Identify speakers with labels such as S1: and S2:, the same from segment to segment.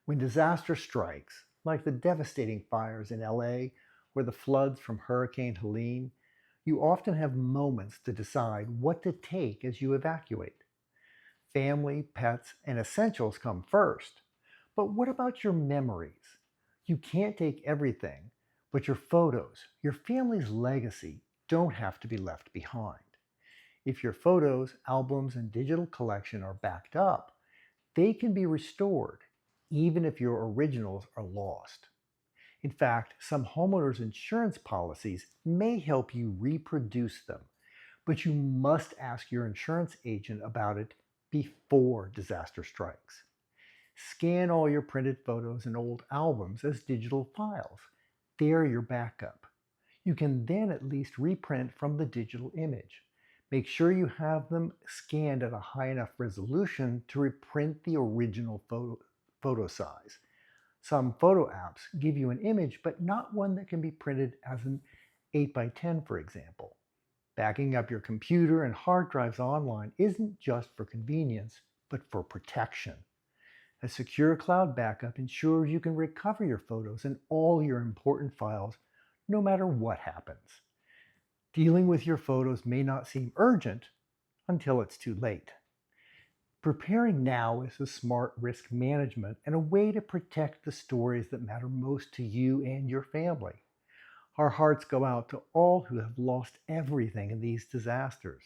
S1: When disaster strikes, like the devastating fires in LA or the floods from Hurricane Helene, you often have moments to decide what to take as you evacuate. Family, pets, and essentials come first. But what about your memories? You can't take everything, but your photos, your family's legacy, don't have to be left behind. If your photos, albums, and digital collection are backed up, they can be restored, even if your originals are lost. In fact, some homeowners' insurance policies may help you reproduce them, but you must ask your insurance agent about it before disaster strikes. Scan all your printed photos and old albums as digital files. They're your backup. You can then at least reprint from the digital image. Make sure you have them scanned at a high enough resolution to reprint the original photo size. Some photo apps give you an image, but not one that can be printed as an 8 by 10, for example. Backing up your computer and hard drives online isn't just for convenience, but for protection. A secure cloud backup ensures you can recover your photos and all your important files no matter what happens. Dealing with your photos may not seem urgent until it's too late. Preparing now is a smart risk management and a way to protect the stories that matter most to you and your family. Our hearts go out to all who have lost everything in these disasters.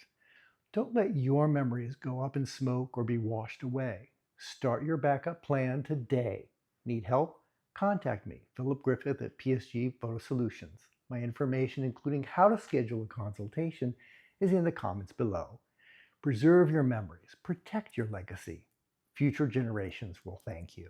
S1: Don't let your memories go up in smoke or be washed away. Start your backup plan today. Need help? Contact me, Philip Griffith at PSG Photo Solutions. My information, including how to schedule a consultation, is in the comments below. Preserve your memories, protect your legacy. Future generations will thank you.